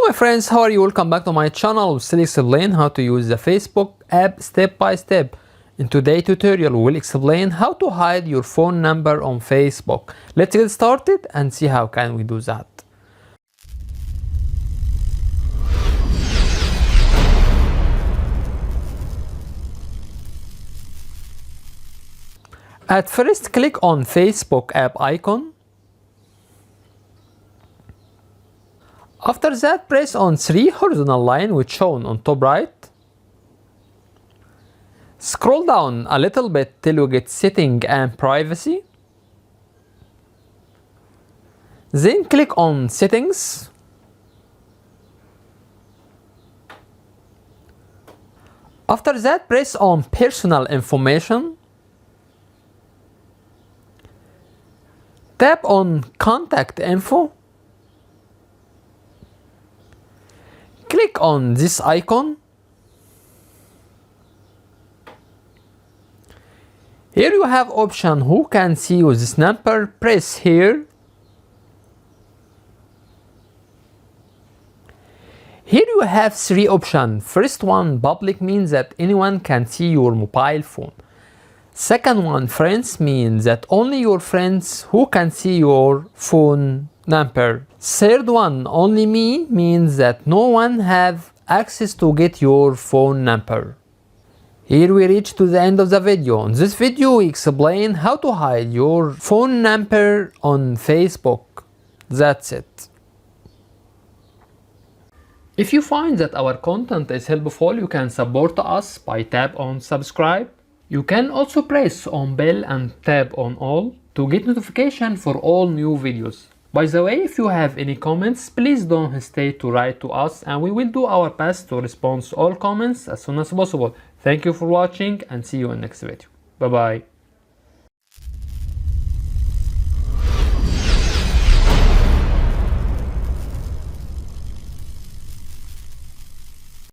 my friends, how are you? Welcome back to my channel. We'll still explain how to use the Facebook app step by step. In today's tutorial, we will explain how to hide your phone number on Facebook. Let's get started and see how can we do that. At first, click on Facebook app icon. After that, press on 3 horizontal line which shown on top right. Scroll down a little bit till you get setting and privacy. Then click on settings. After that, press on personal information. Tap on contact info. Click on this icon. Here you have option who can see you this number. Press here. Here you have 3 options. First one, public, means that anyone can see your mobile phone. Second one, friends, means that only your friends who can see your phone number. Third one, only me, means that no one have access to get your phone number. Here we reach to the end of the video. In this video we explain how to hide your phone number on Facebook. That's it. If you find that our content is helpful, you can support us by tap on subscribe. You can also press on bell and tap on all to get notification for all new videos. By the way, if you have any comments, please don't hesitate to write to us and we will do our best to respond to all comments as soon as possible. Thank you for watching and see you in next video. Bye bye.